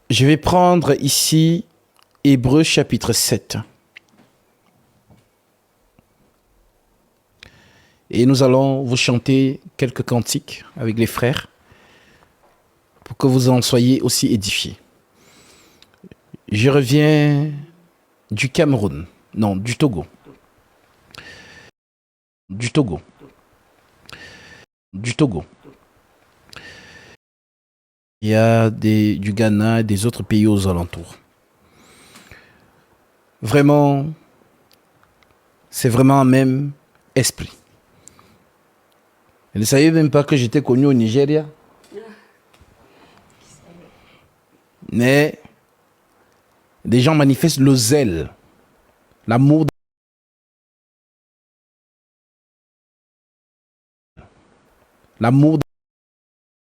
Je vais prendre ici Hébreux chapitre 7. Et nous allons vous chanter quelques cantiques avec les frères pour que vous en soyez aussi édifiés. Je reviens du Cameroun, non, du Togo. Du Togo. Il y a du Ghana et des autres pays aux alentours. Vraiment, c'est vraiment un même esprit. Vous ne saviez même pas que j'étais connu au Nigeria. Mais des gens manifestent le zèle, l'amour de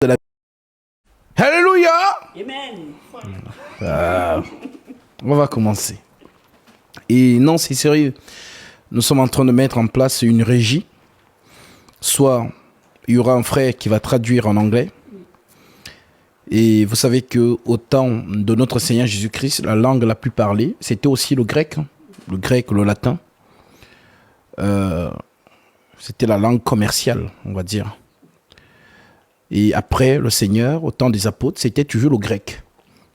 la vie. Alléluia! Amen. On va commencer. Et non, c'est sérieux. Nous sommes en train de mettre en place une régie. Soit il y aura un frère qui va traduire en anglais. Et vous savez qu'au temps de notre Seigneur Jésus-Christ, la langue la plus parlée, c'était aussi le grec, le latin. C'était la langue commerciale, on va dire. Et après le Seigneur, au temps des apôtres, c'était toujours le grec.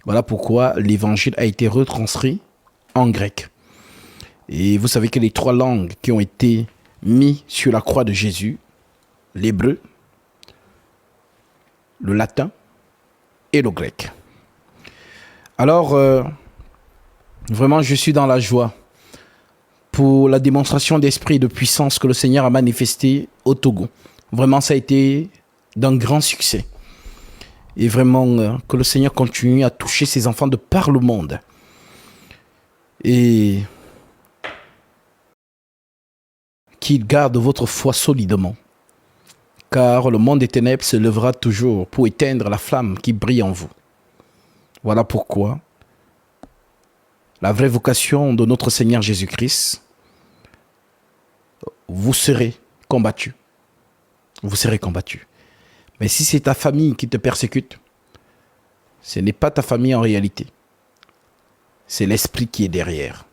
Voilà pourquoi l'évangile a été retranscrit en grec. Et vous savez que les trois langues qui ont été mises sur la croix de Jésus, l'hébreu, le latin et le grec. Alors, vraiment, je suis dans la joie pour la démonstration d'esprit et de puissance que le Seigneur a manifesté au Togo. Vraiment, ça a été d'un grand succès. Et vraiment, que le Seigneur continue à toucher ses enfants de par le monde. Et qu'il garde votre foi solidement. Car le monde des ténèbres se lèvera toujours pour éteindre la flamme qui brille en vous. Voilà pourquoi la vraie vocation de notre Seigneur Jésus-Christ, vous serez combattu. Vous serez combattu. Mais si c'est ta famille qui te persécute, ce n'est pas ta famille en réalité. C'est l'esprit qui est derrière.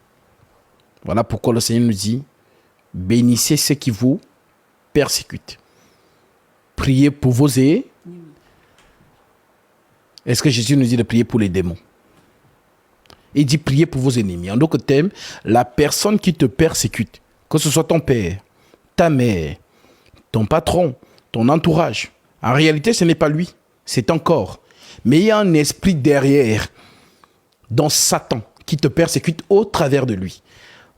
Voilà pourquoi le Seigneur nous dit, bénissez ceux qui vous persécutent. Priez pour vos ennemis. Est-ce que Jésus nous dit de prier pour les démons? Il dit prier pour vos ennemis. En d'autres termes, la personne qui te persécute, que ce soit ton père, ta mère, ton patron, ton entourage, en réalité, ce n'est pas lui, c'est ton corps. Mais il y a un esprit derrière, dans Satan, qui te persécute au travers de lui.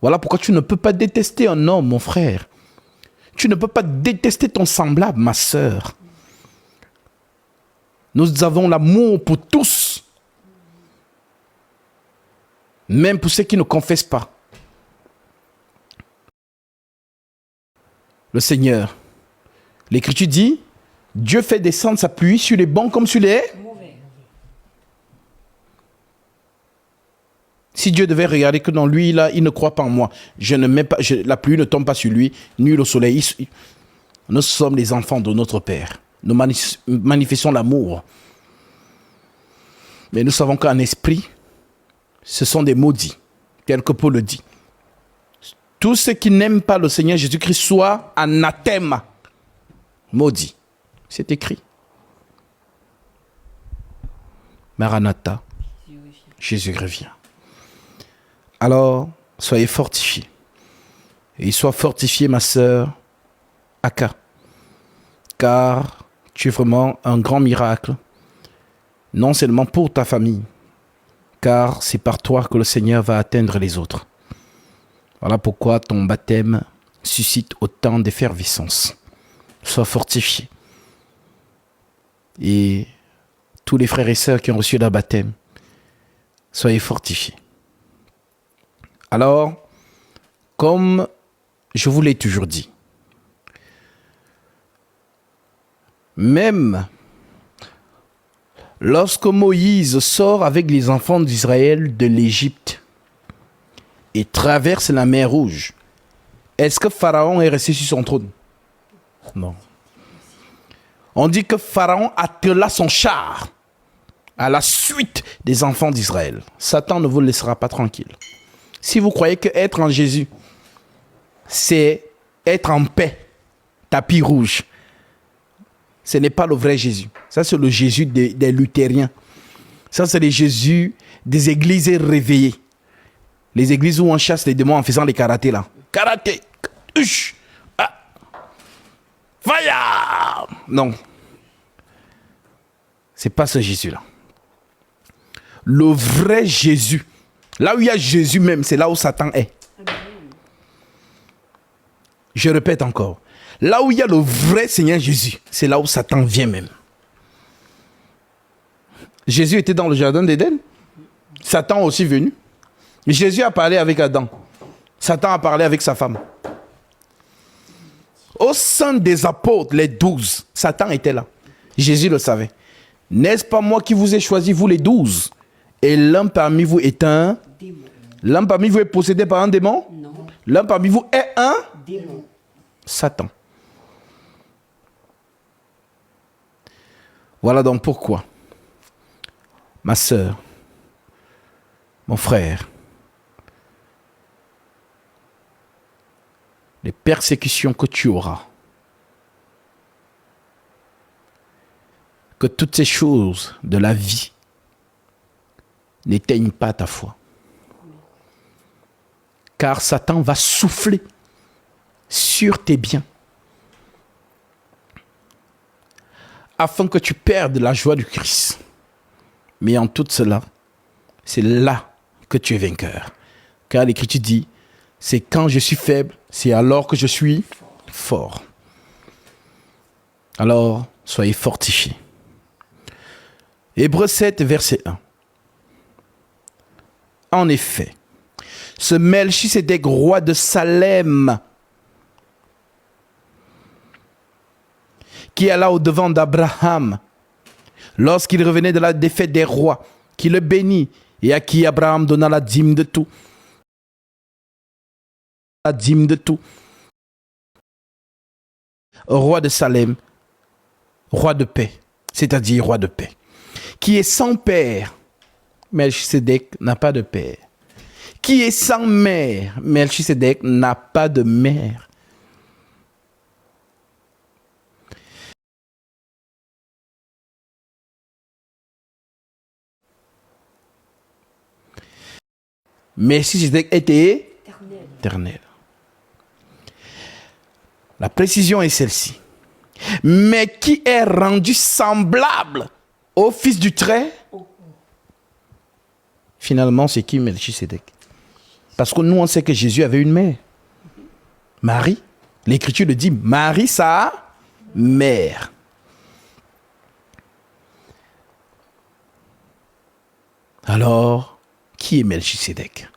Voilà pourquoi tu ne peux pas détester un homme, mon frère. Tu ne peux pas détester ton semblable, ma sœur. Nous avons l'amour pour tous. Même pour ceux qui ne confessent pas. Le Seigneur, l'Écriture dit, Dieu fait descendre sa pluie sur les bons comme sur les mauvais. Si Dieu devait regarder que dans lui, là, il ne croit pas en moi, la pluie ne tombe pas sur lui, ni le soleil. Nous sommes les enfants de notre Père. Nous manifestons l'amour. Mais nous savons qu'en esprit, ce sont des maudits, tel que Paul le dit. Tous ceux qui n'aiment pas le Seigneur Jésus-Christ soient anathème, maudits. C'est écrit. Maranatha, Jésus revient. Alors, soyez fortifiés. Et sois fortifié, ma sœur, Aka. Car tu es vraiment un grand miracle. Non seulement pour ta famille, car c'est par toi que le Seigneur va atteindre les autres. Voilà pourquoi ton baptême suscite autant d'effervescence. Sois fortifié. Et tous les frères et sœurs qui ont reçu leur baptême, soyez fortifiés. Alors, comme je vous l'ai toujours dit, même lorsque Moïse sort avec les enfants d'Israël de l'Égypte et traverse la mer Rouge, est-ce que Pharaon est resté sur son trône? Non. On dit que Pharaon attela son char à la suite des enfants d'Israël. Satan ne vous laissera pas tranquille. Si vous croyez que être en Jésus, c'est être en paix, tapis rouge, ce n'est pas le vrai Jésus. Ça, c'est le Jésus des luthériens. Ça, c'est le Jésus des églises réveillées. Les églises où on chasse les démons en faisant les karatés là. Karaté. Ush. Ah. Fire. Non. C'est pas ce Jésus-là. Le vrai Jésus. Là où il y a Jésus même, c'est là où Satan est. Je répète encore. Là où il y a le vrai Seigneur Jésus, c'est là où Satan vient même. Jésus était dans le jardin d'Éden. Satan est aussi venu. Jésus a parlé avec Adam. Satan a parlé avec sa femme. Au sein des apôtres, les 12, Satan était là. Jésus le savait. N'est-ce pas moi qui vous ai choisi, vous les 12? Et l'un parmi vous est un démon. L'un parmi vous est possédé par un démon? Non. L'un parmi vous est un démon. Satan. Voilà donc pourquoi, ma sœur, mon frère, les persécutions que tu auras, que toutes ces choses de la vie n'éteignent pas ta foi. Car Satan va souffler sur tes biens afin que tu perdes la joie du Christ. Mais en tout cela, c'est là que tu es vainqueur. Car l'Écriture dit, c'est quand je suis faible, c'est alors que je suis fort. Alors, soyez fortifiés. Hébreux 7, verset 1. En effet, ce Melchisédek, roi de Salem, qui alla au-devant d'Abraham lorsqu'il revenait de la défaite des rois, qui le bénit et à qui Abraham donna la dîme de tout. La dîme de tout. Roi de Salem, roi de paix, c'est-à-dire roi de paix, qui est sans père. Melchisédek n'a pas de père. Qui est sans mère. Melchisédek n'a pas de mère. Melchisédek était éternel. La précision est celle-ci. Mais qui est rendu semblable au Fils du Très? Finalement, c'est qui Melchisédek? Parce que nous, on sait que Jésus avait une mère. Marie. L'Écriture le dit, Marie, sa mère. Alors, qui est Melchisédek?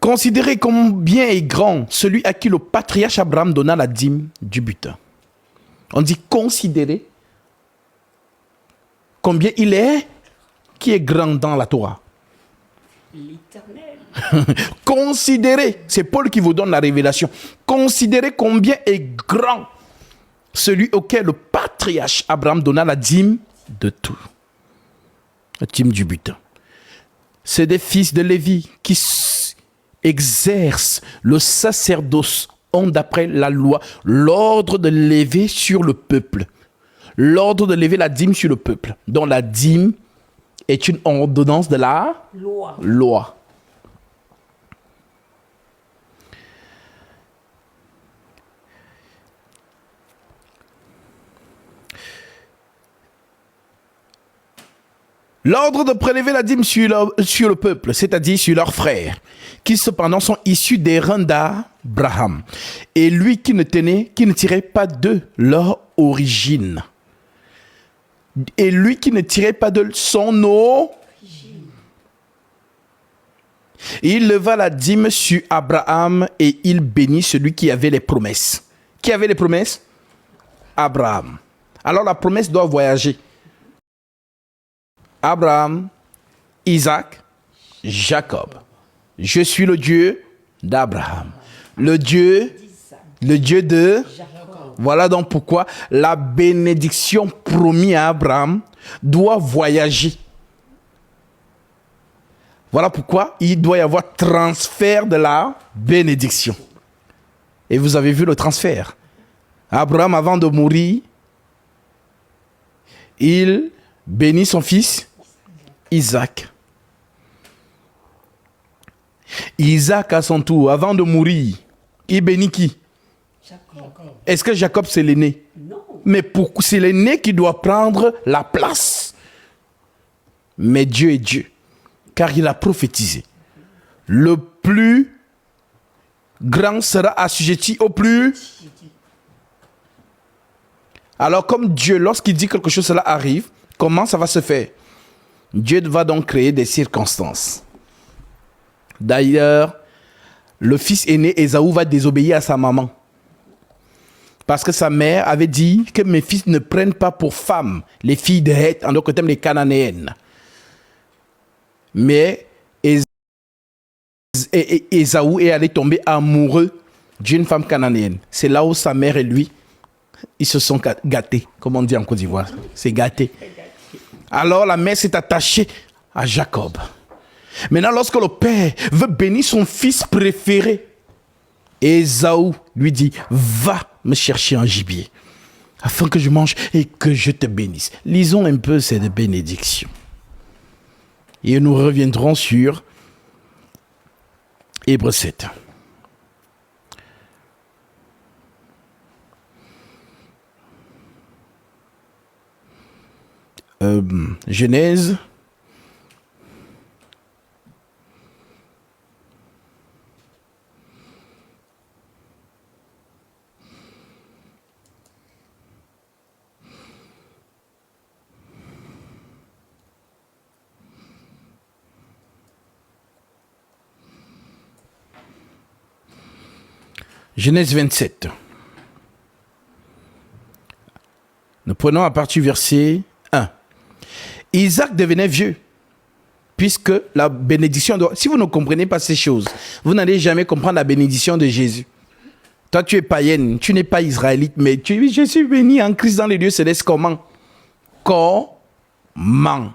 Considérez combien est grand celui à qui le patriarche Abraham donna la dîme du butin. On dit considérez combien il est, qui est grand dans la Torah. L'Éternel. Considérez, c'est Paul qui vous donne la révélation. Considérez combien est grand celui auquel le patriarche Abraham donna la dîme de tout. La dîme du butin. C'est des fils de Lévi qui exercent le sacerdoce, ont d'après la loi l'ordre de lever sur le peuple. L'ordre de lever la dîme sur le peuple. Dont la dîme est une ordonnance de la loi. L'ordre de prélever la dîme sur le peuple, c'est-à-dire sur leurs frères, qui cependant sont issus des reins d'Abraham, et lui qui ne tirait pas de leur origine. Et lui qui ne tirait pas de son origine. Il leva la dîme sur Abraham et il bénit celui qui avait les promesses. Qui avait les promesses? Abraham. Alors la promesse doit voyager. Abraham, Isaac, Jacob. Je suis le Dieu d'Abraham, le Dieu de... Voilà donc pourquoi la bénédiction promise à Abraham doit voyager. Voilà pourquoi il doit y avoir transfert de la bénédiction. Et vous avez vu le transfert. Abraham, avant de mourir, il bénit son fils Isaac. Isaac, à son tour, avant de mourir, il bénit qui? Est-ce que Jacob, c'est l'aîné? Non. Mais c'est l'aîné qui doit prendre la place. Mais Dieu est Dieu, car il a prophétisé. Le plus grand sera assujetti au plus. Alors, comme Dieu, lorsqu'il dit quelque chose, cela arrive, comment ça va se faire? Dieu va donc créer des circonstances. D'ailleurs, le fils aîné, Ésaü, va désobéir à sa maman. Parce que sa mère avait dit que mes fils ne prennent pas pour femmes les filles de Heth, en d'autres termes les Cananéennes. Mais Ésaü est allé tomber amoureux d'une femme cananéenne. C'est là où sa mère et lui, ils se sont gâtés, comme on dit en Côte d'Ivoire. C'est gâté. Alors la mère s'est attachée à Jacob. Maintenant, lorsque le père veut bénir son fils préféré, Ésaü lui dit, va me chercher un gibier afin que je mange et que je te bénisse. Lisons un peu cette bénédiction. Et nous reviendrons sur Hébreux 7. Genèse. Genèse 27. Nous prenons à partir du verset 1. Isaac devenait vieux, puisque la bénédiction doit... Si vous ne comprenez pas ces choses, vous n'allez jamais comprendre la bénédiction de Jésus. Toi, tu es païenne, tu n'es pas israélite, mais je suis béni en Christ dans les lieux célestes. Comment? Comment?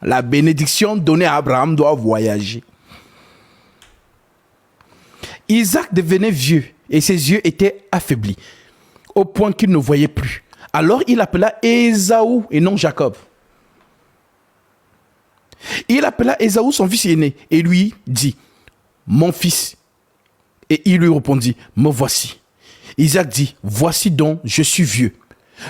La bénédiction donnée à Abraham doit voyager. Isaac devenait vieux et ses yeux étaient affaiblis, au point qu'il ne voyait plus. Alors il appela Ésaü et non Jacob. Il appela Ésaü son fils aîné et lui dit, mon fils. Et il lui répondit, me voici. Isaac dit, voici donc, je suis vieux.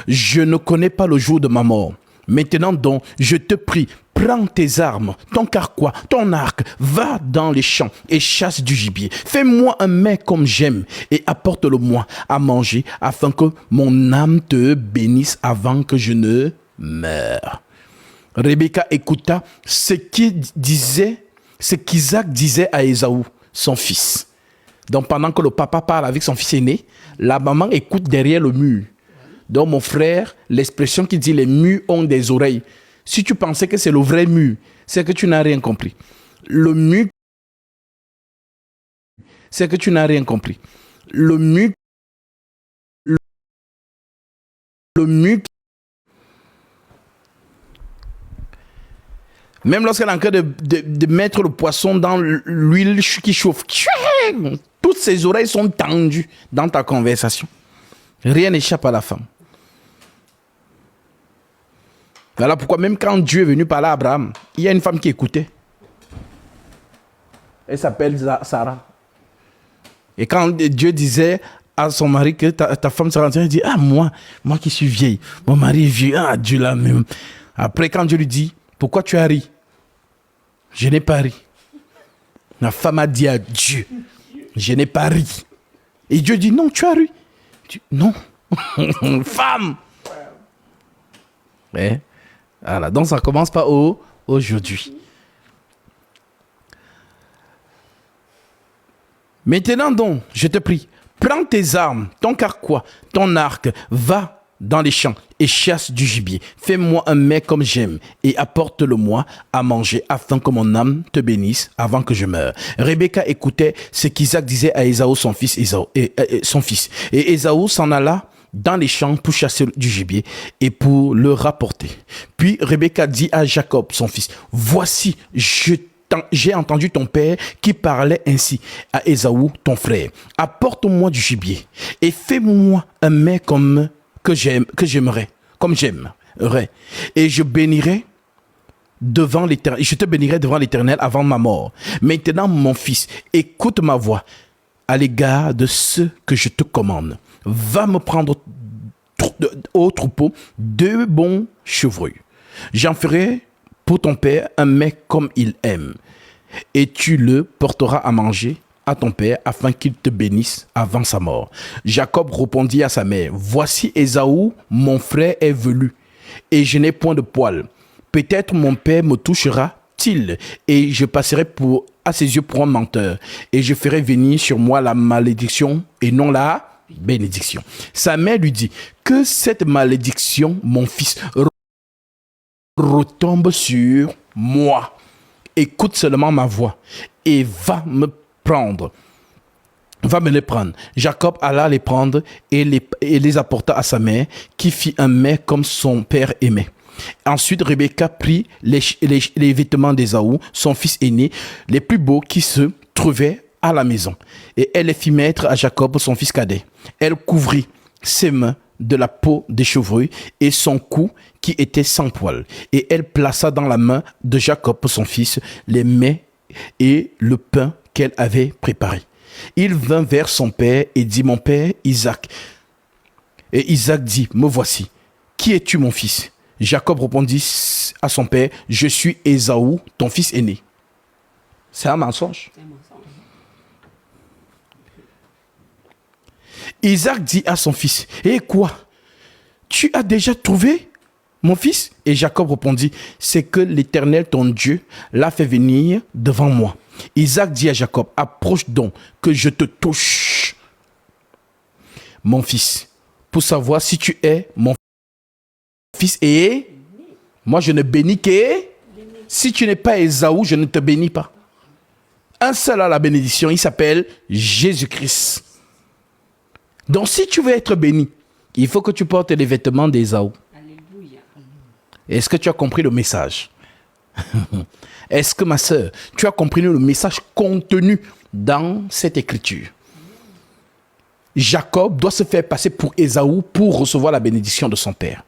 Je ne connais pas le jour de ma mort. Maintenant donc, je te prie, prends tes armes, ton carquois, ton arc, va dans les champs et chasse du gibier. Fais-moi un mets comme j'aime et apporte-le-moi à manger afin que mon âme te bénisse avant que je ne meure. Rebecca écouta ce qu'Isaac disait à Ésaü, son fils. Donc pendant que le papa parle avec son fils aîné, la maman écoute derrière le mur. Donc mon frère, l'expression qui dit les murs ont des oreilles. Si tu pensais que c'est le vrai mur, c'est que tu n'as rien compris. Le mur, c'est que tu n'as rien compris. Le mur, même lorsqu'elle est en train de mettre le poisson dans l'huile qui chauffe, toutes ses oreilles sont tendues dans ta conversation. Rien n'échappe à la femme. Voilà pourquoi même quand Dieu est venu parler à Abraham, il y a une femme qui écoutait. Elle s'appelle Sarah. Et quand Dieu disait à son mari que ta femme sera enceinte, il dit, ah moi qui suis vieille, mon mari est vieux, ah Dieu l'a même. Après quand Dieu lui dit, pourquoi tu as ri? Je n'ai pas ri. La femme a dit à Dieu, je n'ai pas ri. Et Dieu dit, non, tu as ri. Non, femme. Ouais. Voilà, donc ça commence pas aujourd'hui. Maintenant donc, je te prie, prends tes armes, ton carquois, ton arc, va dans les champs et chasse du gibier. Fais-moi un mets comme j'aime et apporte-le-moi à manger afin que mon âme te bénisse avant que je meure. Rebecca écoutait ce qu'Isaac disait à Ésaü, son fils. Et Ésaü s'en alla dans les champs pour chasser du gibier et pour le rapporter. Puis Rebecca dit à Jacob, son fils, voici, j'ai entendu ton père qui parlait ainsi à Ésaü, ton frère. Apporte-moi du gibier et fais-moi un mets comme j'aimerais. Et je te bénirai devant l'Éternel avant ma mort. Maintenant, mon fils, écoute ma voix à l'égard de ce que je te commande. Va me prendre au troupeau 2 bons chevreuils. J'en ferai pour ton père un mets comme il aime. Et tu le porteras à manger à ton père afin qu'il te bénisse avant sa mort. Jacob répondit à sa mère, voici Ésaü, mon frère est velu, et je n'ai point de poil. Peut-être mon père me touchera-t-il, et je passerai à ses yeux pour un menteur, et je ferai venir sur moi la malédiction et non la bénédiction. Sa mère lui dit, que cette malédiction, mon fils, retombe sur moi. Écoute seulement ma voix, et va me les prendre. Jacob alla les prendre et les apporta à sa mère, qui fit un mets comme son père aimait. Ensuite, Rebecca prit les vêtements d'Ésaü, son fils aîné, les plus beaux qui se trouvaient à la maison, et elle les fit mettre à Jacob, son fils cadet. Elle couvrit ses mains de la peau des chevreuils et son cou qui était sans poil. Et elle plaça dans la main de Jacob, son fils, les mets et le pain qu'elle avait préparé. Il vint vers son père et dit, mon père Isaac. Et Isaac dit, me voici. Qui es-tu, mon fils? Jacob répondit à son père, je suis Ésaü, ton fils aîné. C'est un mensonge. Isaac dit à son fils, et quoi? Tu as déjà trouvé mon fils? Et Jacob répondit, c'est que l'Éternel, ton Dieu, l'a fait venir devant moi. Isaac dit à Jacob, approche donc que je te touche, mon fils, pour savoir si tu es mon fils. Et moi, je ne bénis que si tu n'es pas Ésaü, je ne te bénis pas. Un seul a la bénédiction, il s'appelle Jésus-Christ. Donc, si tu veux être béni, il faut que tu portes les vêtements d'Ésaü. Est-ce que tu as compris le message? Est-ce que, ma sœur, tu as compris le message contenu dans cette écriture? Jacob doit se faire passer pour Ésaü pour recevoir la bénédiction de son père.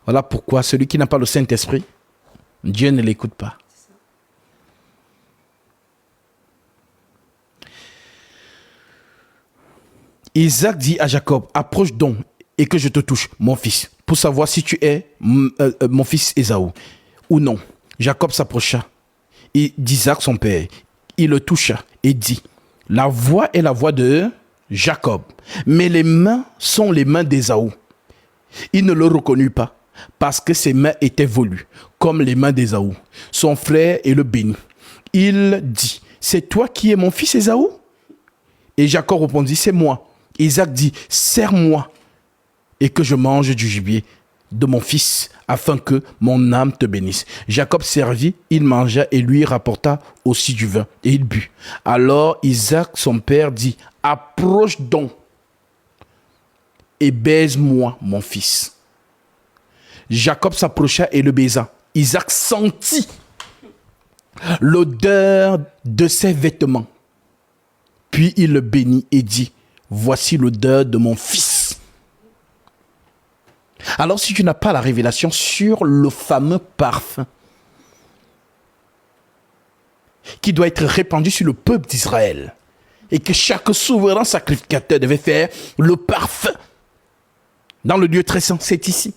Voilà pourquoi celui qui n'a pas le Saint-Esprit, Dieu ne l'écoute pas. Isaac dit à Jacob, approche donc et que je te touche, mon fils, pour savoir si tu es mon fils Ésaü ou non. Jacob s'approcha d'Isaac, son père. Il le toucha et dit, la voix est la voix de Jacob, mais les mains sont les mains d'Ésaü. Il ne le reconnut pas, parce que ses mains étaient velues, comme les mains d'Ésaü, son frère, et le bénit. Il dit, c'est toi qui es mon fils Ésaü? Et Jacob répondit, c'est moi. Isaac dit, serre-moi et que je mange du gibier de mon fils, afin que mon âme te bénisse. Jacob servit, il mangea et lui rapporta aussi du vin, et il but. Alors Isaac, son père, dit, approche donc et baise-moi, mon fils. Jacob s'approcha et le baisa. Isaac sentit l'odeur de ses vêtements. Puis il le bénit et dit, voici l'odeur de mon fils. Alors si tu n'as pas la révélation sur le fameux parfum qui doit être répandu sur le peuple d'Israël et que chaque souverain sacrificateur devait faire le parfum dans le lieu très saint, c'est ici.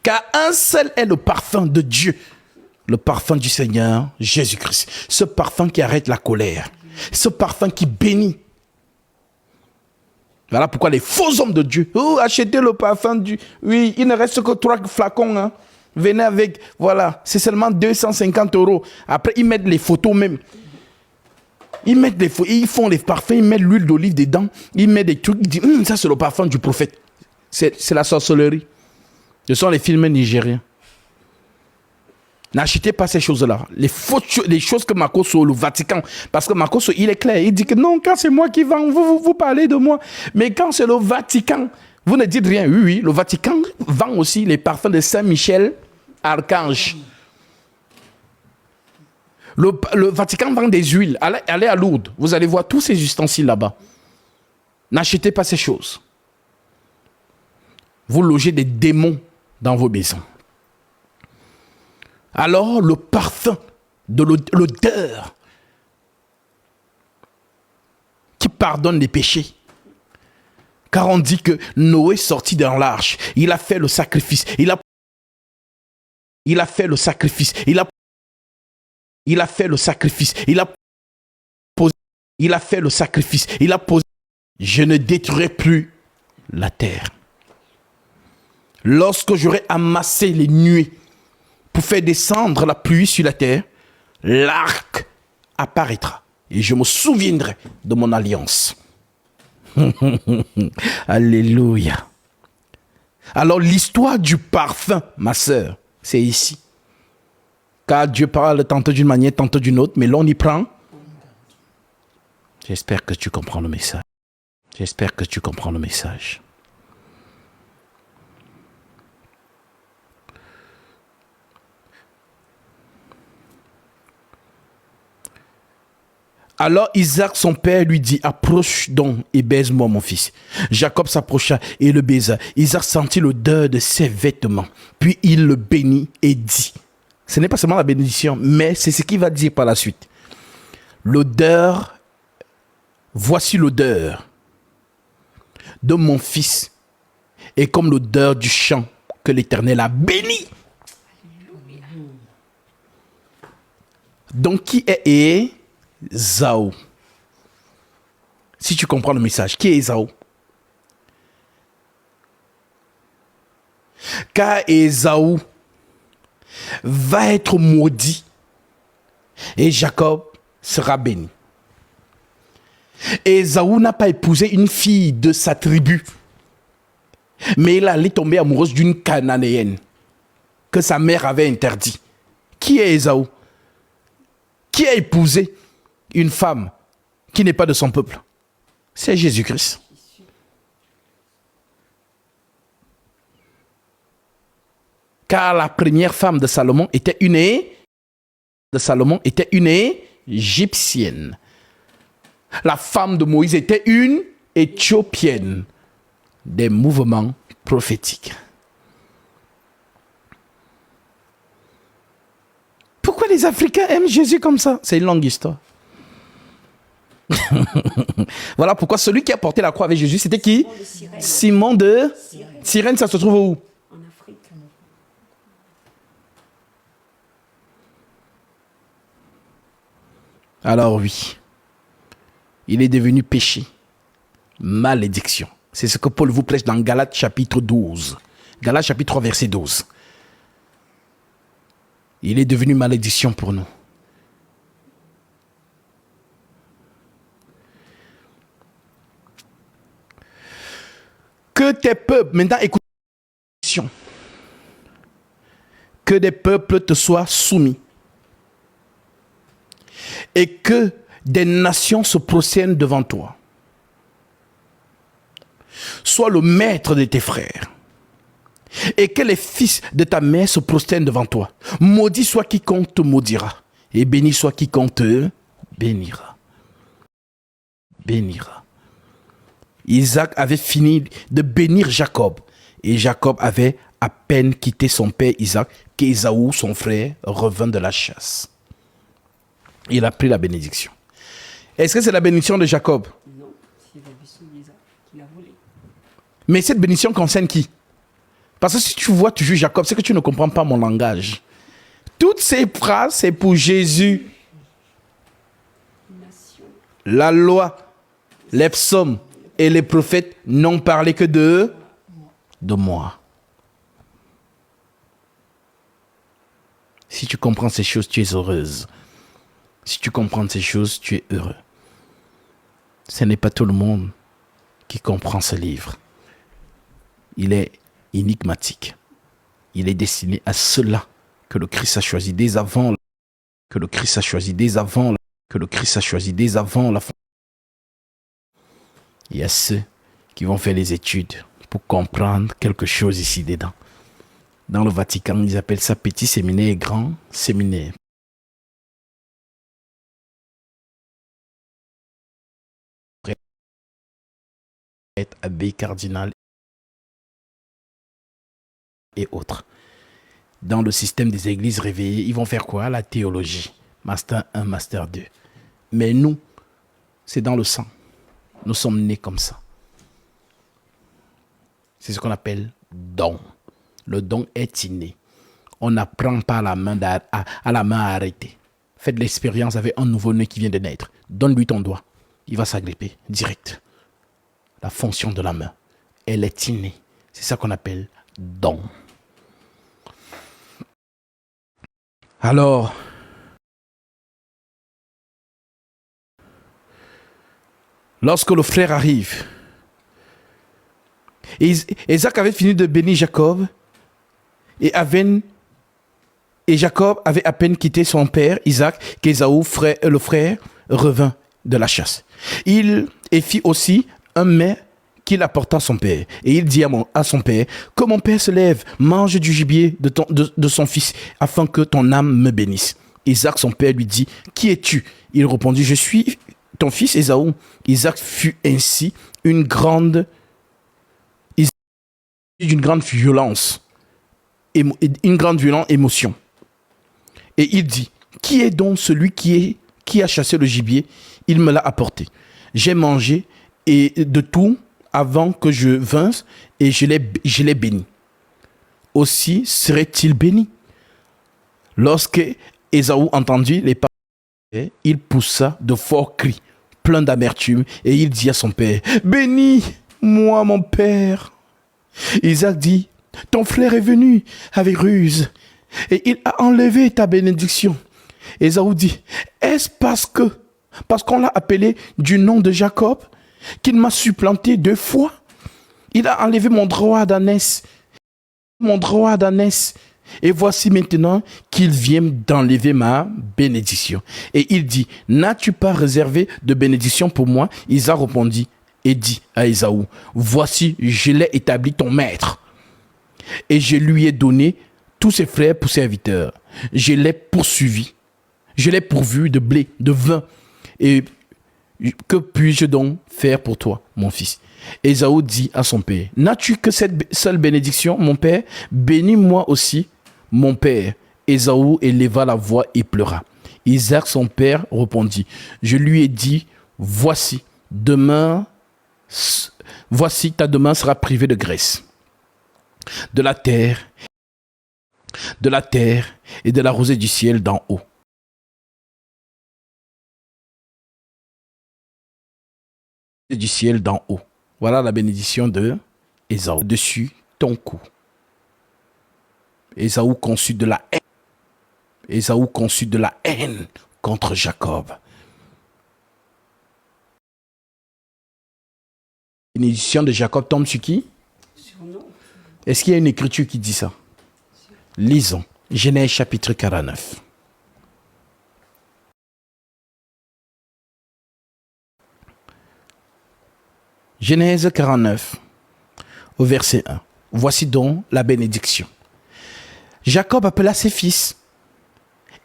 Car un seul est le parfum de Dieu, le parfum du Seigneur Jésus-Christ. Ce parfum qui arrête la colère, ce parfum qui bénit. Voilà pourquoi les faux hommes de Dieu, achetez le parfum du... Oui, il ne reste que 3 flacons. Hein. Venez avec, voilà, c'est seulement 250 €. Après, ils mettent les photos même. Ils font les parfums, ils mettent l'huile d'olive dedans, ils mettent des trucs, ils disent, ça c'est le parfum du prophète. C'est la sorcellerie. Ce sont les films nigériens. N'achetez pas ces choses-là. Les choses que Makosso, le Vatican, parce que Makosso, il est clair, il dit que non, quand c'est moi qui vends, vous parlez de moi. Mais quand c'est le Vatican, vous ne dites rien. Oui, oui, le Vatican vend aussi les parfums de Saint-Michel, Archange. Le Vatican vend des huiles. Allez à Lourdes, vous allez voir tous ces ustensiles là-bas. N'achetez pas ces choses. Vous logez des démons dans vos maisons. Alors, le parfum de l'odeur qui pardonne les péchés. Car on dit que Noé sortit dans l'arche. Il a fait le sacrifice. Il a fait le sacrifice. Il a fait le sacrifice. Il a fait le sacrifice. Il a posé. Je ne détruirai plus la terre. Lorsque j'aurai amassé les nuées pour faire descendre la pluie sur la terre, l'arc apparaîtra et je me souviendrai de mon alliance. Alléluia. Alors l'histoire du parfum, ma sœur, c'est ici. Car Dieu parle tantôt d'une manière, tantôt d'une autre, mais l'on y prend. J'espère que tu comprends le message. J'espère que tu comprends le message. Alors Isaac, son père, lui dit, approche donc et baise-moi mon fils. Jacob s'approcha et le baisa. Isaac sentit l'odeur de ses vêtements. Puis il le bénit et dit, ce n'est pas seulement la bénédiction, mais c'est ce qu'il va dire par la suite. L'odeur, voici l'odeur de mon fils est comme l'odeur du champ que l'Éternel a béni. Donc qui est Ésaü? Si tu comprends le message, qui est Ésaü? Car Ésaü va être maudit et Jacob sera béni. Ésaü n'a pas épousé une fille de sa tribu, mais il allait tomber amoureuse d'une Cananéenne que sa mère avait interdit. Qui est Ésaü? Qui a épousé une femme qui n'est pas de son peuple? C'est Jésus-Christ. Car la première femme de Salomon était une Égyptienne. La femme de Moïse était une Éthiopienne. Des mouvements prophétiques. Pourquoi les Africains aiment Jésus comme ça? C'est une longue histoire. Voilà pourquoi celui qui a porté la croix avec Jésus, c'était qui? Simon de Cyrène. Ça se trouve où? En Afrique. Alors oui, il est devenu péché, malédiction. C'est ce que Paul vous prêche dans Galates chapitre 12. Galates chapitre 3 verset 12. Il est devenu malédiction pour nous. Que tes peuples, maintenant écoute, que des peuples te soient soumis et que des nations se prosternent devant toi. Sois le maître de tes frères et que les fils de ta mère se prosternent devant toi. Maudit soit quiconque te maudira et béni soit quiconque te bénira. Bénira. Isaac avait fini de bénir Jacob et Jacob avait à peine quitté son père Isaac qu'Ésaü, son frère, revint de la chasse. Il a pris la bénédiction. Est-ce que c'est la bénédiction de Jacob? Non, c'est la bénédiction d'Isaac qu'il a volée. Mais cette bénédiction concerne qui? Parce que si tu vois, tu juges Jacob, c'est que tu ne comprends pas mon langage. Toutes ces phrases, c'est pour Jésus. Nation. La loi, les psaumes et les prophètes n'ont parlé que de moi. Si tu comprends ces choses, tu es heureuse. Si tu comprends ces choses, tu es heureux. Ce n'est pas tout le monde qui comprend ce livre. Il est énigmatique. Il est destiné à ceux-là que le Christ a choisi dès avant, que le Christ a choisi dès avant, que le Christ a choisi dès avant la fin. Il y a ceux qui vont faire les études pour comprendre quelque chose ici dedans. Dans le Vatican, ils appellent ça petit séminaire et grand séminaire. Abbé, cardinal et autres. Dans le système des églises réveillées, ils vont faire quoi? La théologie. Master 1, Master 2. Mais nous, c'est dans le sang. Nous sommes nés comme ça. C'est ce qu'on appelle don. Le don est inné. On n'apprend pas à la main à arrêter. Faites l'expérience avec un nouveau-né qui vient de naître. Donne-lui ton doigt. Il va s'agripper direct. La fonction de la main, elle est innée. C'est ça qu'on appelle don. Alors, lorsque le frère arrive, Isaac avait fini de bénir Jacob et Jacob avait à peine quitté son père Isaac qu'Ésaü, le frère, revint de la chasse. Il fit aussi un mets qu'il apporta à son père. Et il dit à son père, que mon père se lève, mange du gibier de son fils, afin que ton âme me bénisse. Isaac, son père, lui dit, qui es-tu? Il répondit, je suis ton fils Ésaü. Isaac fut ainsi d'une grande violence, une grande violente émotion. Et il dit, qui est donc celui qui a chassé le gibier? Il me l'a apporté. J'ai mangé et de tout avant que je vinsse et je l'ai béni. Aussi serait-il béni. Lorsque Ésaü entendit les paroles, il poussa de forts cris, plein d'amertume, et il dit à son père, bénis-moi mon père. Isaac dit, ton frère est venu avec ruse, et il a enlevé ta bénédiction. Ésaü dit, est-ce parce qu'on l'a appelé du nom de Jacob qu'il m'a supplanté 2 fois? Il a enlevé mon droit d'ânesse. Et voici maintenant qu'il vient d'enlever ma bénédiction. Et il dit, n'as-tu pas réservé de bénédiction pour moi? Isaac répondit et dit à Ésaü, voici, je l'ai établi ton maître. Et je lui ai donné tous ses frères pour serviteurs. Je l'ai poursuivi. Je l'ai pourvu de blé, de vin. Et que puis-je donc faire pour toi, mon fils? Ésaü dit à son père, n'as-tu que cette seule bénédiction, mon père? Bénis-moi aussi, mon père. Ésaü éleva la voix et pleura. Isaac, son père, répondit, je lui ai dit, voici ta demeure sera privée de graisse, de la terre et de la rosée du ciel d'en haut. Du ciel d'en haut. Voilà la bénédiction de Ésaü. Dessus ton cou. Ésaü conçut de la haine. Ésaü conçut de la haine contre Jacob. La bénédiction de Jacob tombe sur qui? Sur nous. Est-ce qu'il y a une écriture qui dit ça? Lisons. Genèse chapitre 49. Genèse 49, au verset 1. Voici donc la bénédiction. Jacob appela ses fils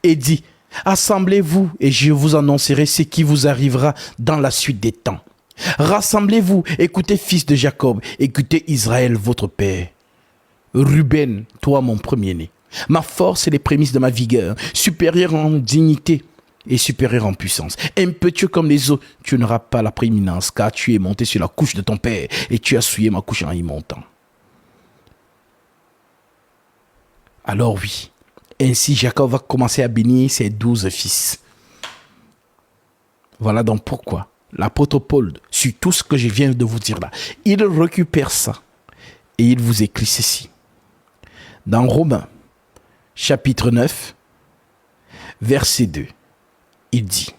et dit, assemblez-vous et je vous annoncerai ce qui vous arrivera dans la suite des temps. Rassemblez-vous, écoutez fils de Jacob, écoutez Israël votre père. Ruben, toi mon premier-né, ma force et les prémices de ma vigueur, supérieur en dignité et supérieur en puissance. Impétueux comme les eaux, tu n'auras pas la prééminence, car tu es monté sur la couche de ton père et tu as souillé ma couche en y montant. Alors oui, ainsi Jacob va commencer à bénir ses 12 fils. Voilà donc pourquoi l'apôtre Paul, sur tout ce que je viens de vous dire là, il récupère ça et il vous écrit ceci. Dans Romains, chapitre 9, verset 2. Il dit,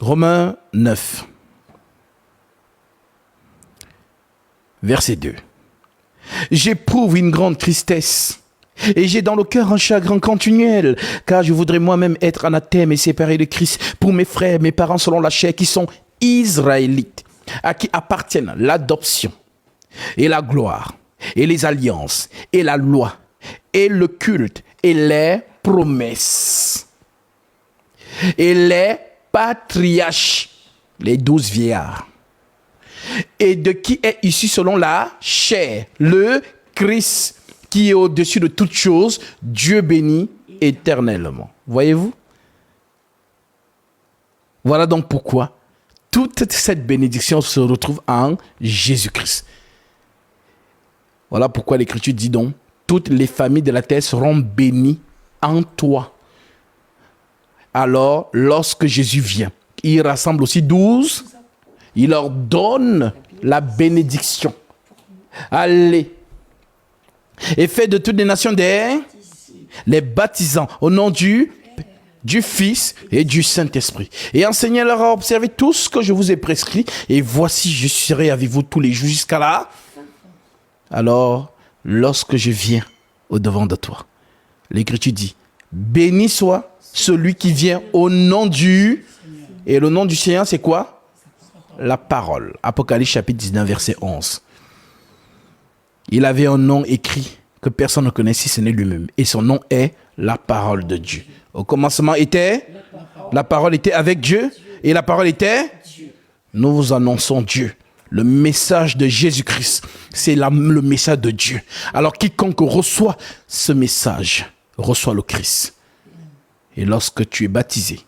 Romains 9, verset 2. J'éprouve une grande tristesse et j'ai dans le cœur un chagrin continuel, car je voudrais moi-même être anathème et séparé de Christ pour mes frères, mes parents selon la chair, qui sont israélites, à qui appartiennent l'adoption et la gloire et les alliances et la loi et le culte et les promesses et les patriarches, les 12 vieillards, et de qui est issu selon la chair, le Christ, qui est au-dessus de toutes choses, Dieu béni éternellement. Voyez-vous? Voilà donc pourquoi toute cette bénédiction se retrouve en Jésus-Christ. Voilà pourquoi l'Écriture dit donc, toutes les familles de la terre seront bénies en toi. Alors, lorsque Jésus vient, il rassemble aussi 12, il leur donne la bénédiction. Allez, et faites de toutes les nations les baptisants au nom du Fils et du Saint-Esprit. Et enseignez-leur à observer tout ce que je vous ai prescrit. Et voici, je serai avec vous tous les jours jusqu'à là. Alors, lorsque je viens au-devant de toi, l'Écriture dit, béni soit celui qui vient au nom du... Et le nom du Seigneur, c'est quoi? La parole. Apocalypse chapitre 19, verset 11. Il avait un nom écrit que personne ne connaissait si ce n'est lui-même. Et son nom est la parole de Dieu. Au commencement était... La parole était avec Dieu. Et la parole était... Nous vous annonçons Dieu. Le message de Jésus-Christ, c'est le message de Dieu. Alors quiconque reçoit ce message, reçoit le Christ. Et lorsque tu es baptisé,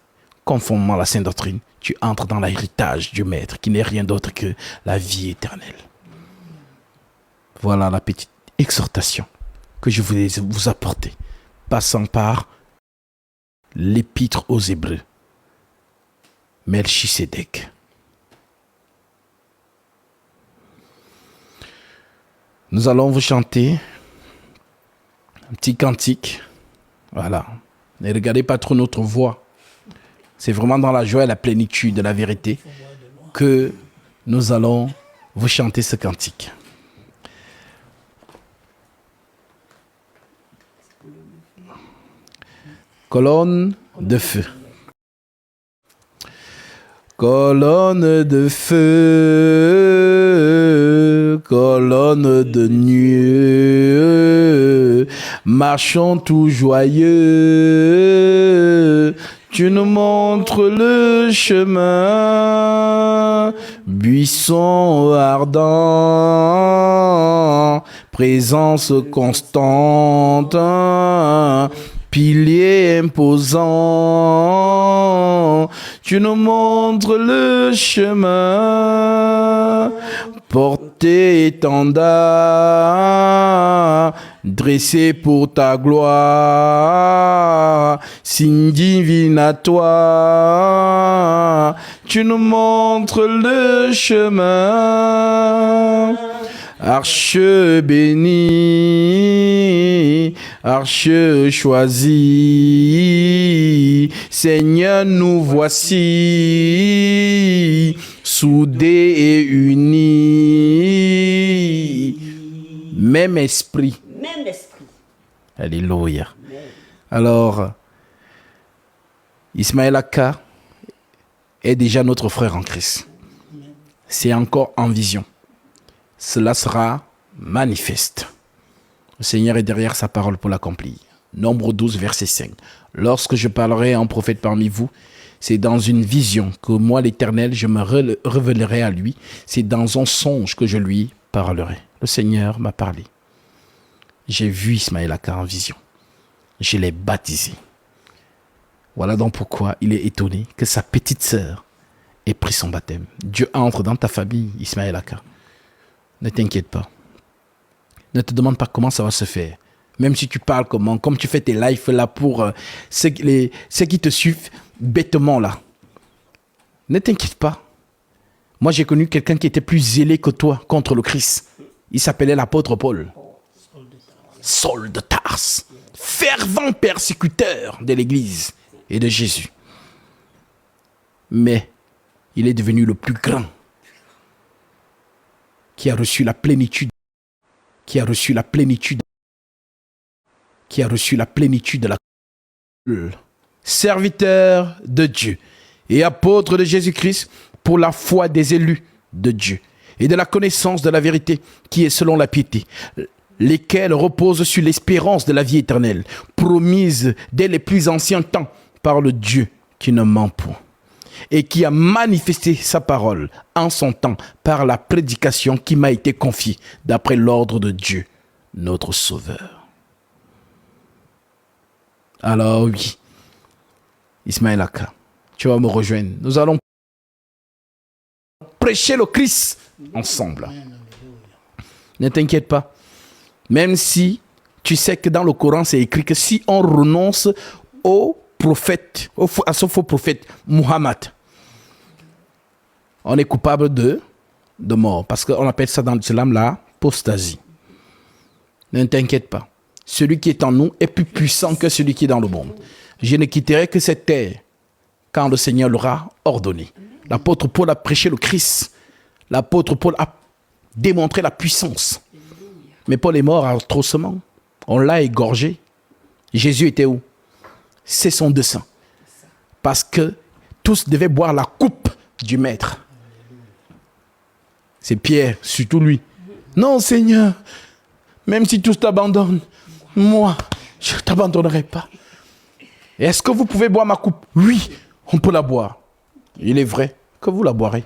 conformément à la sainte doctrine, tu entres dans l'héritage du Maître, qui n'est rien d'autre que la vie éternelle. Voilà la petite exhortation que je voulais vous apporter, passant par l'épître aux Hébreux, Melchisédek. Nous allons vous chanter un petit cantique. Voilà. Ne regardez pas trop notre voix. C'est vraiment dans la joie et la plénitude de la vérité que nous allons vous chanter ce cantique. Colonne de feu. Colonne de feu, colonne de nuée, marchons tout joyeux, tu nous montres le chemin, buisson ardent, présence constante, pilier imposant, tu nous montres le chemin, porté étendard, dressé pour ta gloire, signe divinatoire, tu nous montres le chemin. Arche bénie, arche choisie, Seigneur, nous voici, soudés et unis, même esprit. Même esprit. Alléluia. Alors, Ismaël Aka est déjà notre frère en Christ. C'est encore en vision. Cela sera manifeste. Le Seigneur est derrière sa parole pour l'accomplir. Nombre 12, verset 5. Lorsque je parlerai à un prophète parmi vous, c'est dans une vision que moi, l'Éternel, je me révélerai à lui. C'est dans un songe que je lui parlerai. Le Seigneur m'a parlé. J'ai vu Ismaël Aka en vision. Je l'ai baptisé. Voilà donc pourquoi il est étonné que sa petite sœur ait pris son baptême. Dieu entre dans ta famille, Ismaël Aka. Ne t'inquiète pas. Ne te demande pas comment ça va se faire. Même si tu parles comme tu fais tes lives là pour ceux qui te suivent bêtement là. Ne t'inquiète pas. Moi, j'ai connu quelqu'un qui était plus zélé que toi contre le Christ. Il s'appelait l'apôtre Paul. Saul de Tarse. Fervent persécuteur de l'Église et de Jésus. Mais il est devenu le plus grand, qui a reçu la plénitude, qui a reçu la plénitude, qui a reçu la plénitude de la serviteur de Dieu et apôtre de Jésus-Christ pour la foi des élus de Dieu et de la connaissance de la vérité qui est selon la piété, lesquels reposent sur l'espérance de la vie éternelle, promise dès les plus anciens temps par le Dieu qui ne ment point, et qui a manifesté sa parole en son temps par la prédication qui m'a été confiée d'après l'ordre de Dieu, notre Sauveur. Alors oui, Ismaël Aka, tu vas me rejoindre. Nous allons prêcher le Christ ensemble. Ne t'inquiète pas. Même si tu sais que dans le Coran, c'est écrit que si on renonce au prophète, à ce faux prophète, Muhammad, on est coupable de mort. Parce qu'on appelle ça dans l'islam l'apostasie. Ne t'inquiète pas. Celui qui est en nous est plus puissant que celui qui est dans le monde. Je ne quitterai que cette terre quand le Seigneur l'aura ordonné. L'apôtre Paul a prêché le Christ. L'apôtre Paul a démontré la puissance. Mais Paul est mort atrocement. On l'a égorgé. Jésus était où? C'est son dessein. Parce que tous devaient boire la coupe du Maître. C'est Pierre, surtout lui. Non, Seigneur, même si tous t'abandonnent, moi, je ne t'abandonnerai pas. Est-ce que vous pouvez boire ma coupe? Oui, on peut la boire. Il est vrai que vous la boirez.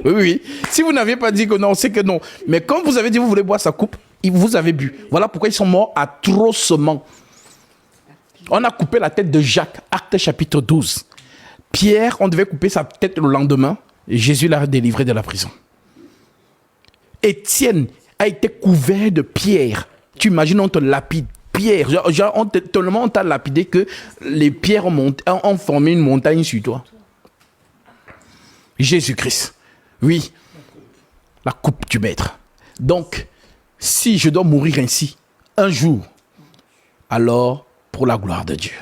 Oui. Si vous n'aviez pas dit que non, c'est que non. Mais quand vous avez dit que vous voulez boire sa coupe, vous avez bu. Voilà pourquoi ils sont morts atrocement. On a coupé la tête de Jacques, Actes chapitre 12. Pierre, on devait couper sa tête le lendemain. Et Jésus l'a délivré de la prison. Étienne a été couvert de pierres. Tu imagines, on te lapide. Pierre, tellement on t'a lapidé que les pierres ont formé une montagne sur toi. Jésus-Christ. Oui, la coupe du Maître. Donc, si je dois mourir ainsi, un jour, alors pour la gloire de Dieu.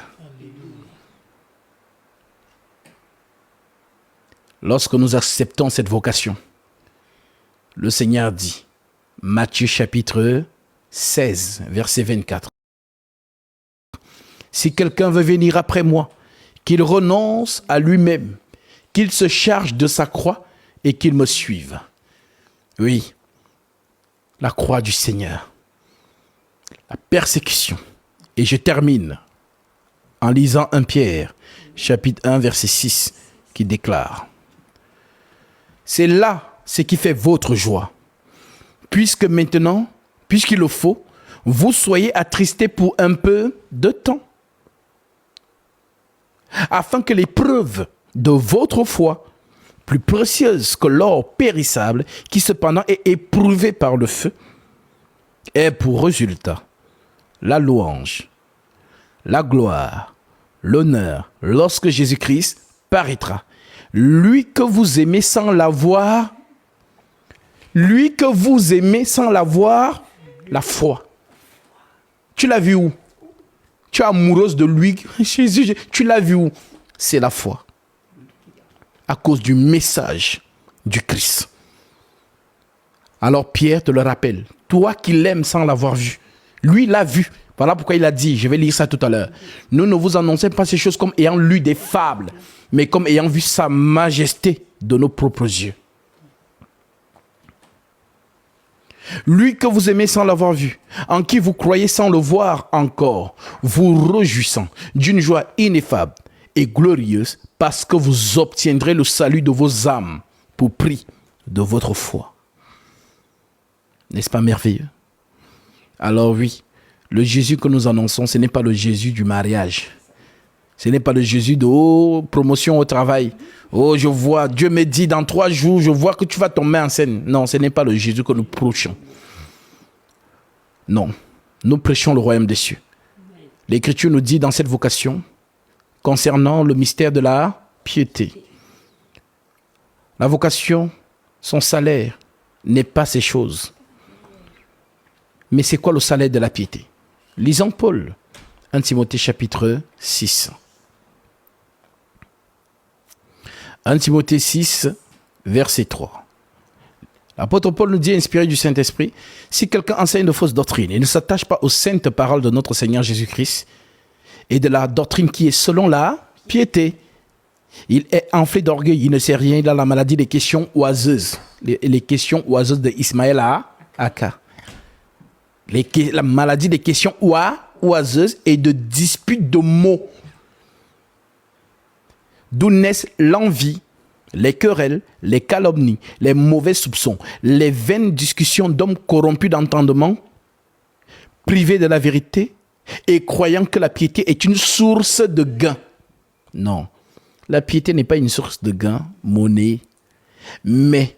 Lorsque nous acceptons cette vocation, le Seigneur dit, Matthieu chapitre 16, verset 24. Si quelqu'un veut venir après moi, qu'il renonce à lui-même, qu'il se charge de sa croix et qu'il me suive. Oui, la croix du Seigneur, la persécution. Et je termine en lisant 1 Pierre, chapitre 1, verset 6, qui déclare: c'est là ce qui fait votre joie, puisque maintenant, puisqu'il le faut, vous soyez attristés pour un peu de temps, afin que l'épreuve de votre foi, plus précieuse que l'or périssable, qui cependant est éprouvé par le feu, ait pour résultat la louange, la gloire, l'honneur, lorsque Jésus-Christ paraîtra. Lui que vous aimez sans l'avoir, la foi. Tu l'as vu où? Tu es amoureuse de lui, Jésus, tu l'as vu où? C'est la foi. À cause du message du Christ. Alors Pierre te le rappelle, toi qui l'aimes sans l'avoir vu, lui l'a vu. Voilà pourquoi il a dit, je vais lire ça tout à l'heure, nous ne vous annonçons pas ces choses comme ayant lu des fables, mais comme ayant vu sa majesté de nos propres yeux. Lui que vous aimez sans l'avoir vu, en qui vous croyez sans le voir encore, vous réjouissant d'une joie ineffable et glorieuse, parce que vous obtiendrez le salut de vos âmes pour prix de votre foi. N'est-ce pas merveilleux? Alors oui, le Jésus que nous annonçons, ce n'est pas le Jésus du mariage. Ce n'est pas le Jésus de promotion au travail. Oh, je vois, Dieu me dit dans 3 jours, je vois que tu vas tomber enceinte. Non, ce n'est pas le Jésus que nous prêchons. Non, nous prêchons le royaume des cieux. L'Écriture nous dit dans cette vocation, concernant le mystère de la piété. La vocation, son salaire, n'est pas ces choses. Mais c'est quoi le salaire de la piété? Lisons Paul, 1 Timothée chapitre 6. 1 Timothée 6, verset 3. L'apôtre Paul nous dit, inspiré du Saint-Esprit, si quelqu'un enseigne de fausses doctrines et ne s'attache pas aux saintes paroles de notre Seigneur Jésus-Christ et de la doctrine qui est selon la piété, il est enflé d'orgueil, il ne sait rien, il a la maladie des questions oiseuses, les questions oiseuses d'Ismaël à Aka. La maladie des questions oiseuses et de disputes de mots, d'où naissent l'envie, les querelles, les calomnies, les mauvais soupçons, les vaines discussions d'hommes corrompus d'entendement, privés de la vérité et croyant que la piété est une source de gain. Non, la piété n'est pas une source de gain, monnaie, mais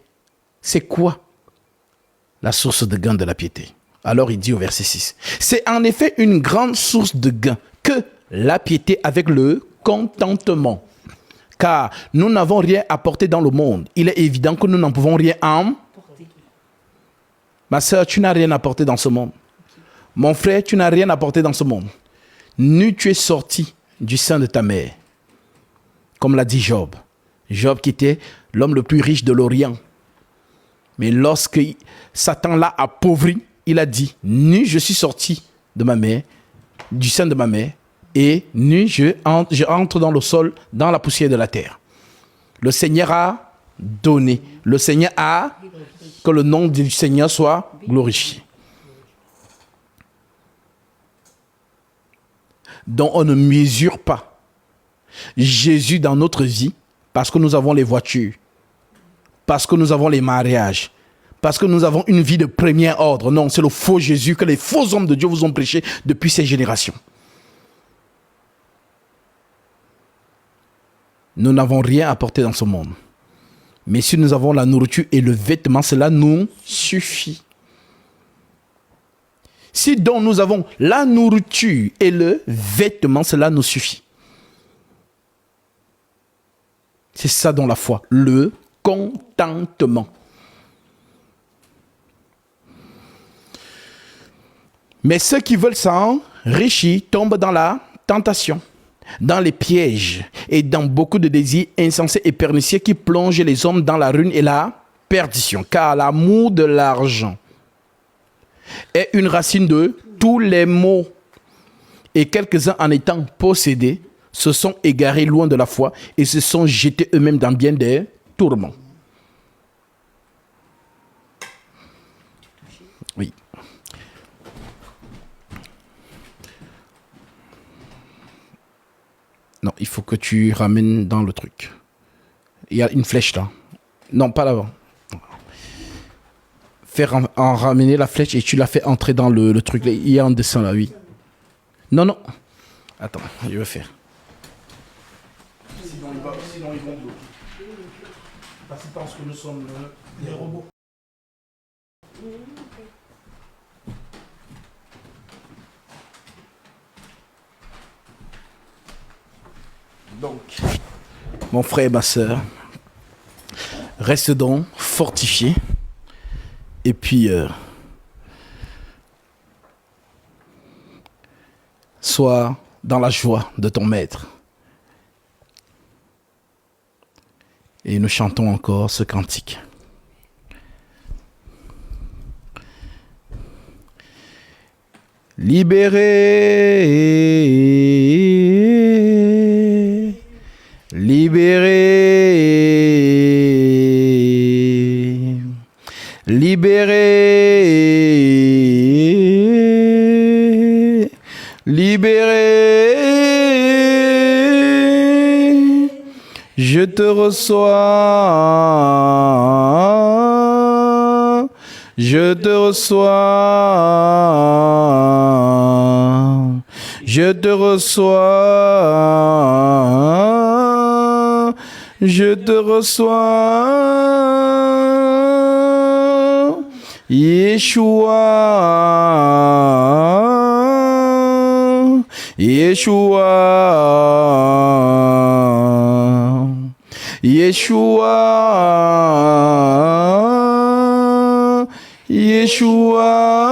c'est quoi la source de gain de la piété? Alors il dit au verset 6, c'est en effet une grande source de gain que la piété avec le contentement. Car nous n'avons rien apporté dans le monde. Il est évident que nous n'en pouvons rien apporter. Ma soeur, tu n'as rien apporté dans ce monde. Mon frère, tu n'as rien apporté dans ce monde. Nu tu es sorti du sein de ta mère. Comme l'a dit Job. Job qui était l'homme le plus riche de l'Orient. Mais lorsque Satan l'a appauvri, il a dit, nu je suis sorti de ma mère, du sein de ma mère. Et nu, je entre dans le sol, dans la poussière de la terre. Le Seigneur a donné. Le Seigneur a, que le nom du Seigneur soit glorifié. Donc on ne mesure pas Jésus dans notre vie parce que nous avons les voitures, parce que nous avons les mariages, parce que nous avons une vie de premier ordre. Non, c'est le faux Jésus que les faux hommes de Dieu vous ont prêché depuis ces générations. Nous n'avons rien apporté dans ce monde. Mais si nous avons la nourriture et le vêtement, cela nous suffit. Si donc nous avons la nourriture et le vêtement, cela nous suffit. C'est ça dans la foi, le contentement. Mais ceux qui veulent s'enrichir tombent dans la tentation, dans les pièges et dans beaucoup de désirs insensés et pernicieux qui plongent les hommes dans la ruine et la perdition. Car l'amour de l'argent est une racine de tous les maux. Et quelques-uns en étant possédés se sont égarés loin de la foi et se sont jetés eux-mêmes dans bien des tourments. Oui. Non, il faut que tu ramènes dans le truc. Il y a une flèche là. Non, pas là-bas. Faire en ramener la flèche et tu la fais entrer dans le truc. Il y a un dessin là, oui. Non, non. Attends, je vais faire. Sinon, ils vont bloquer. Parce qu'ils pensent que nous sommes des robots. Donc, mon frère et ma soeur, reste donc fortifié. Et puis, sois dans la joie de ton maître. Et nous chantons encore ce cantique. Libéré, libéré, libéré, libéré, je te reçois, je te reçois, je te reçois, je te reçois, Yeshua, Yeshua, Yeshua, Yeshua.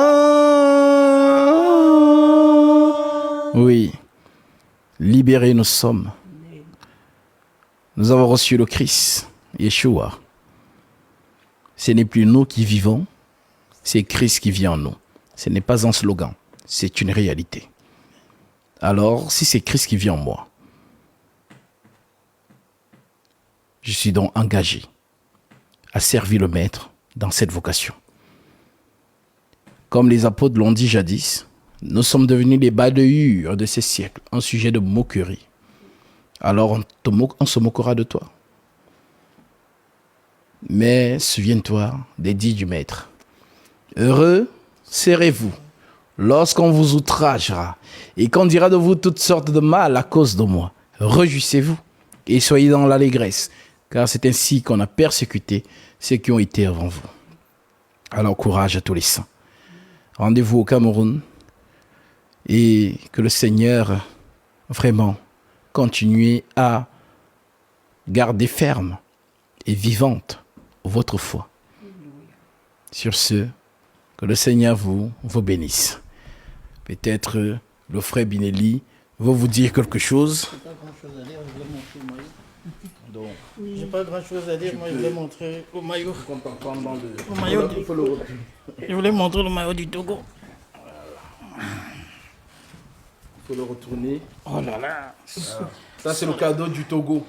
Oui, libérés nous sommes. Nous avons reçu le Christ, Yeshua. Ce n'est plus nous qui vivons, c'est Christ qui vit en nous. Ce n'est pas un slogan, c'est une réalité. Alors, si c'est Christ qui vit en moi, je suis donc engagé à servir le Maître dans cette vocation. Comme les apôtres l'ont dit jadis, nous sommes devenus les badeurs de ces siècles, un sujet de moquerie. Alors on se moquera de toi. Mais souviens-toi des dits du Maître. Heureux serez-vous lorsqu'on vous outragera et qu'on dira de vous toutes sortes de mal à cause de moi. Réjouissez-vous et soyez dans l'allégresse, car c'est ainsi qu'on a persécuté ceux qui ont été avant vous. Alors courage à tous les saints. Rendez-vous au Cameroun et que le Seigneur vraiment continue à garder ferme et vivante votre foi. Sur ce, que le Seigneur vous bénisse. Peut-être le frère Binelli va vous dire quelque chose. J'ai pas grand chose à dire, moi je voulais montrer le maillot. Je voulais montrer le maillot du Togo. Il faut le retourner. Oh là là. Ça c'est le cadeau du Togo.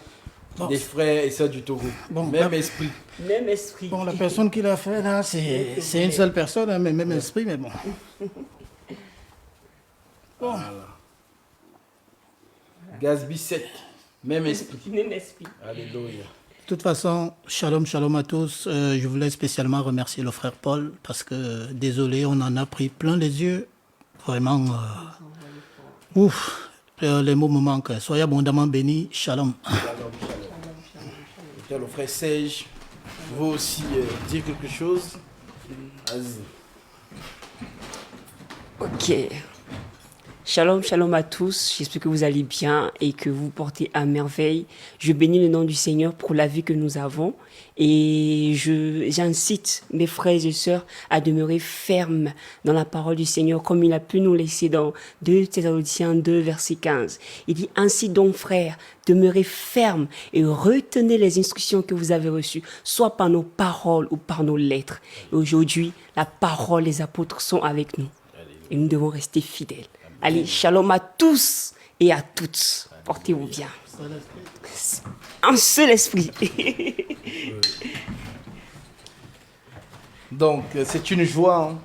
Bon. Des frères et sœurs du Togo. Bon, même esprit. Même esprit. Bon, la personne qui l'a fait là, c'est une seule personne, hein, mais même esprit, mais bon. Bon. Voilà. Gatsby 7. Même esprit. Même esprit. Alléluia. De toute façon, shalom à tous. Je voulais spécialement remercier le frère Paul parce que, désolé, on en a pris plein les yeux. Vraiment, les mots me manquent. Soyez abondamment bénis. Shalom. Le frère Serge veut aussi dire quelque chose. Vas-y. Ok. Shalom à tous. J'espère que vous allez bien et que vous portez à merveille. Je bénis le nom du Seigneur pour la vie que nous avons. Et j'incite mes frères et sœurs à demeurer fermes dans la parole du Seigneur comme il a pu nous laisser dans 2 Thessaloniciens 2, verset 15. Il dit, ainsi donc frères, demeurez fermes et retenez les instructions que vous avez reçues, soit par nos paroles ou par nos lettres. Et aujourd'hui, la parole des apôtres sont avec nous. Et nous devons rester fidèles. Allez, shalom à tous et à toutes. Portez-vous bien. Un seul esprit. Donc, c'est une joie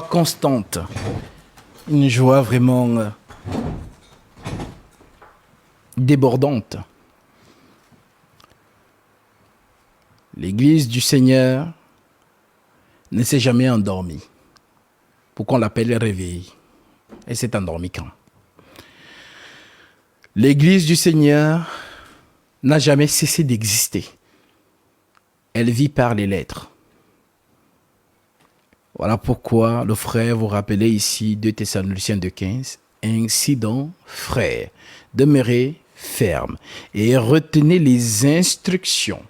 constante, une joie vraiment débordante. L'Église du Seigneur ne s'est jamais endormie. Pourquoi on l'appelle réveil? Elle s'est endormie quand? L'Église du Seigneur n'a jamais cessé d'exister. Elle vit par les lettres. Voilà pourquoi le frère vous rappelait ici 2 Thessaloniciens 2,15. Ainsi donc, frères, demeurez fermes et retenez les instructions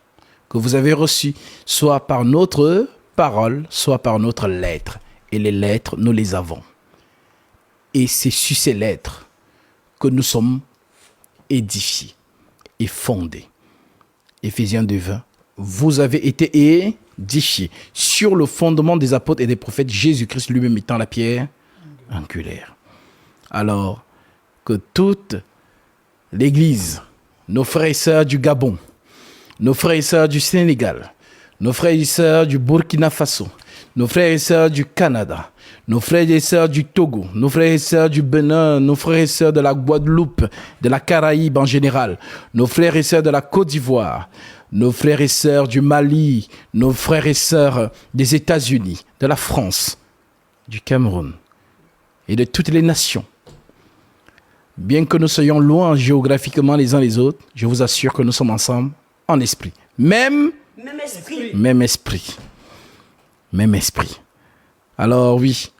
que vous avez reçues, soit par notre parole, soit par notre lettre. Et les lettres, nous les avons. Et c'est sur ces lettres que nous sommes édifiés et fondés. Éphésiens 2:20. Vous avez été édifiés sur le fondement des apôtres et des prophètes, Jésus-Christ lui-même étant la pierre angulaire. Alors que toute l'Église, nos frères et sœurs du Gabon, nos frères et sœurs du Sénégal, nos frères et sœurs du Burkina Faso, nos frères et sœurs du Canada, nos frères et sœurs du Togo, nos frères et sœurs du Bénin, nos frères et sœurs de la Guadeloupe, de la Caraïbe en général, nos frères et sœurs de la Côte d'Ivoire, nos frères et sœurs du Mali, nos frères et sœurs des États-Unis, de la France, du Cameroun et de toutes les nations. Bien que nous soyons loin géographiquement les uns les autres, je vous assure que nous sommes ensemble en esprit. Même esprit. Même esprit. Même esprit. Alors oui,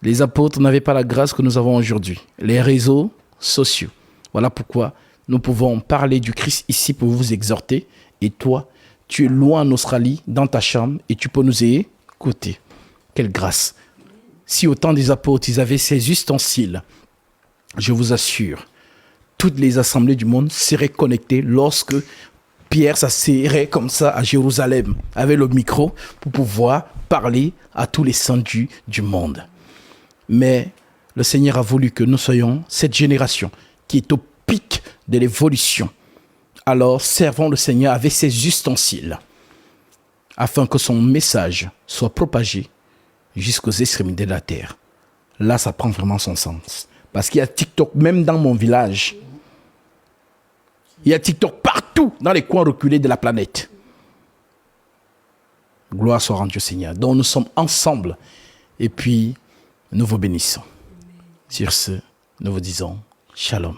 les apôtres n'avaient pas la grâce que nous avons aujourd'hui. Les réseaux sociaux. Voilà pourquoi nous pouvons parler du Christ ici pour vous exhorter. Et toi, tu es loin en Australie, dans ta chambre, et tu peux nous écouter. Quelle grâce. Si au temps des apôtres, ils avaient ces ustensiles, je vous assure, toutes les assemblées du monde seraient connectées lorsque Pierre s'asserait comme ça à Jérusalem avec le micro pour pouvoir parler à tous les saints du monde. Mais le Seigneur a voulu que nous soyons cette génération qui est au pic de l'évolution. Alors servons le Seigneur avec ses ustensiles afin que son message soit propagé jusqu'aux extrémités de la terre. Là, ça prend vraiment son sens. Parce qu'il y a TikTok même dans mon village. Il y a TikTok partout dans les coins reculés de la planète. Gloire soit rendue au Seigneur. Donc nous sommes ensemble et puis nous vous bénissons. Sur ce, nous vous disons Shalom.